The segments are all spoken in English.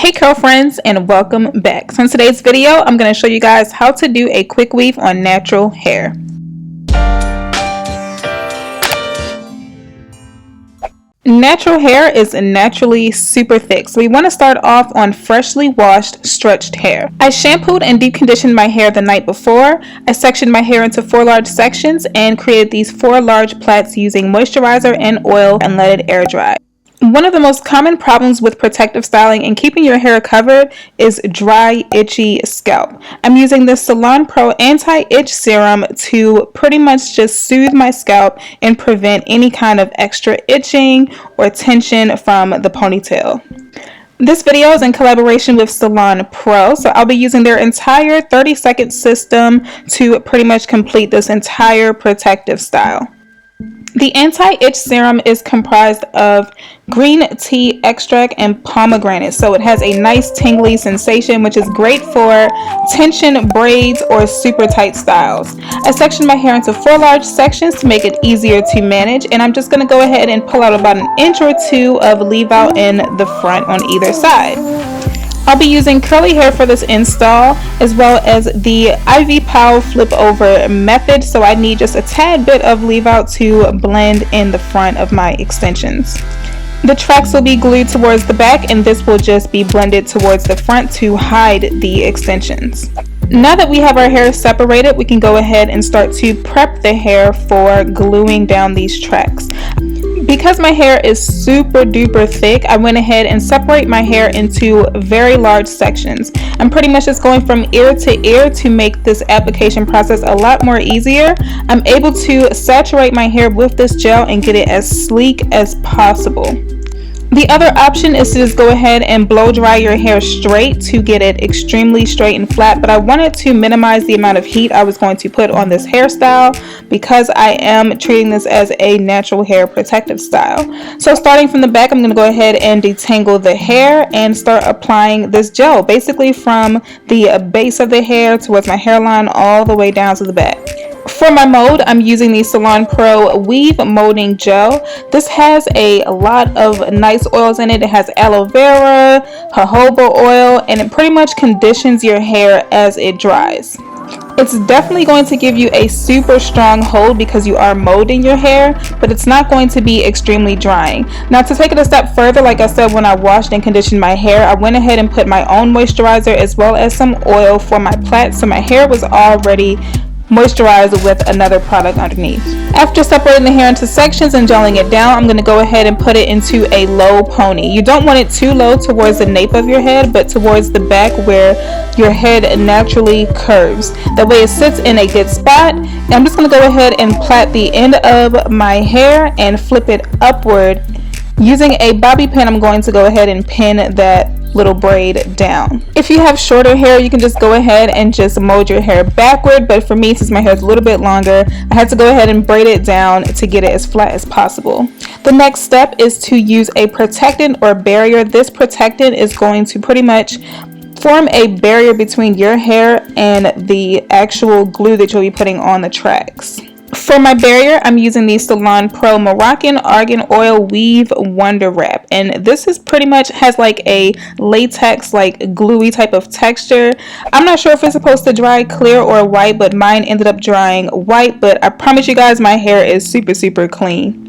Hey curl friends, and welcome back. So in today's video, I'm going to show you guys how to do a quick weave on natural hair. Natural hair is naturally super thick, so we want to start off on freshly washed, stretched hair. I shampooed and deep conditioned my hair the night before. I sectioned my hair into 4 large sections and created these 4 large plaits using moisturizer and oil and let it air dry. One of the most common problems with protective styling and keeping your hair covered is dry, itchy scalp. I'm using this Salon Pro anti-itch serum to pretty much just soothe my scalp and prevent any kind of extra itching or tension from the ponytail. This video is in collaboration with Salon Pro, so I'll be using their entire 30-second system to pretty much complete this entire protective style. The anti-itch serum is comprised of green tea extract and pomegranate, so it has a nice tingly sensation, which is great for tension braids or super tight styles. I sectioned my hair into 4 large sections to make it easier to manage, and I'm just going to go ahead and pull out about 1 inch or 2 of leave out in the front on either side. I'll be using curly hair for this install, as well as the Ivy Powell flip over method, so I need just a tad bit of leave out to blend in the front of my extensions. The tracks will be glued towards the back, and this will just be blended towards the front to hide the extensions. Now that we have our hair separated, we can go ahead and start to prep the hair for gluing down these tracks. Because my hair is super duper thick, I went ahead and separate my hair into very large sections. I'm pretty much just going from ear to ear to make this application process a lot more easier. I'm able to saturate my hair with this gel and get it as sleek as possible. The other option is to just go ahead and blow dry your hair straight to get it extremely straight and flat, but I wanted to minimize the amount of heat I was going to put on this hairstyle because I am treating this as a natural hair protective style. So starting from the back, I'm going to go ahead and detangle the hair and start applying this gel, basically from the base of the hair towards my hairline all the way down to the back. For my mold, I'm using the Salon Pro Weave Molding Gel. This has a lot of nice oils in it. It has aloe vera, jojoba oil, and it pretty much conditions your hair as it dries. It's definitely going to give you a super strong hold because you are molding your hair, but it's not going to be extremely drying. Now to take it a step further, like I said, when I washed and conditioned my hair, I went ahead and put my own moisturizer as well as some oil for my plaits, so my hair was already moisturized with another product underneath. After separating the hair into sections and gelling it down, I'm going to go ahead and put it into a low pony. You don't want it too low towards the nape of your head, but towards the back where your head naturally curves. That way it sits in a good spot. And I'm just going to go ahead and plait the end of my hair and flip it upward. Using a bobby pin, I'm going to go ahead and pin that little braid down. If you have shorter hair, you can just go ahead and just mold your hair backward, but for me, since my hair is a little bit longer, I had to go ahead and braid it down to get it as flat as possible. The next step is to use a protectant or barrier. This protectant is going to pretty much form a barrier between your hair and the actual glue that you'll be putting on the tracks. For my barrier, I'm using the Salon Pro Moroccan Argan Oil Weave Wonder Wrap, and this is pretty much has like a latex, like gluey type of texture. I'm not sure if it's supposed to dry clear or white, but mine ended up drying white, but I promise you guys my hair is super clean.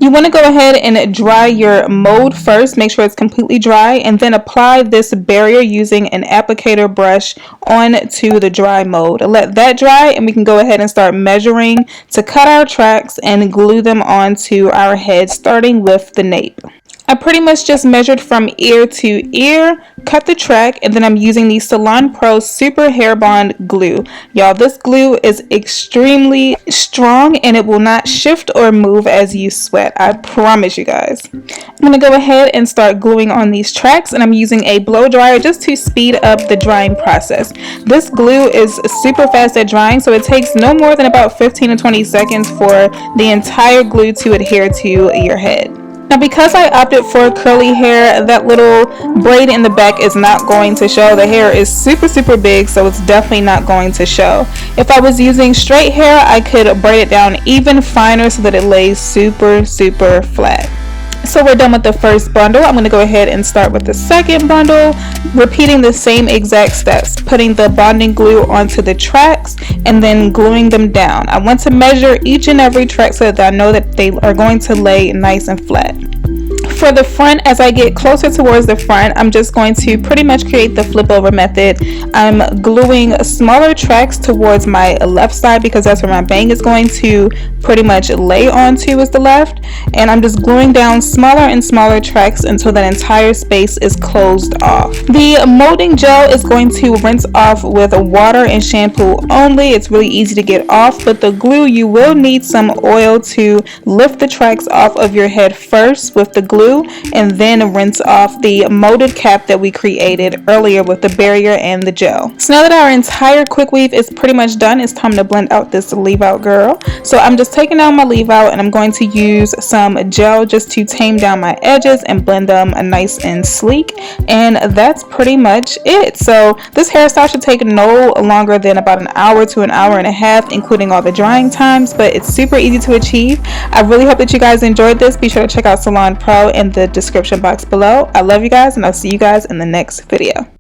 You want to go ahead and dry your mold first, make sure it's completely dry, and then apply this barrier using an applicator brush onto the dry mold. Let that dry and we can go ahead and start measuring to cut our tracks and glue them onto our head, starting with the nape. I pretty much just measured from ear to ear, cut the track, and then I'm using the Salon Pro Super Hair Bond glue. Y'all, this glue is extremely strong and it will not shift or move as you sweat. I promise you guys. I'm going to go ahead and start gluing on these tracks, and I'm using a blow dryer just to speed up the drying process. This glue is super fast at drying, so it takes no more than about 15 to 20 seconds for the entire glue to adhere to your head. Now because I opted for curly hair, that little braid in the back is not going to show. The hair is super big, so it's definitely not going to show. If I was using straight hair, I could braid it down even finer so that it lays super flat. So we're done with the first bundle. I'm going to go ahead and start with the second bundle, repeating the same exact steps, putting the bonding glue onto the tracks and then gluing them down. I want to measure each and every track so that I know that they are going to lay nice and flat. For the front, as I get closer towards the front, I'm just going to pretty much create the flip over method. I'm gluing smaller tracks towards my left side because that's where my bang is going to pretty much lay onto, is the left, and I'm just gluing down smaller and smaller tracks until that entire space is closed off. The molding gel is going to rinse off with water and shampoo only. It's really easy to get off, but the glue, you will need some oil to lift the tracks off of your head first with the glue, and then rinse off the molded cap that we created earlier with the barrier and the gel. So now that our entire quick weave is pretty much done, it's time to blend out this leave out, girl. So I'm just taking out my leave out and I'm going to use some gel just to tame down my edges and blend them nice and sleek, and that's pretty much it. So this hairstyle should take no longer than about an hour to an hour and a half, including all the drying times, but it's super easy to achieve. I really hope that you guys enjoyed this. Be sure to check out Salon Pro in the description box below. I love you guys, and I'll see you guys in the next video.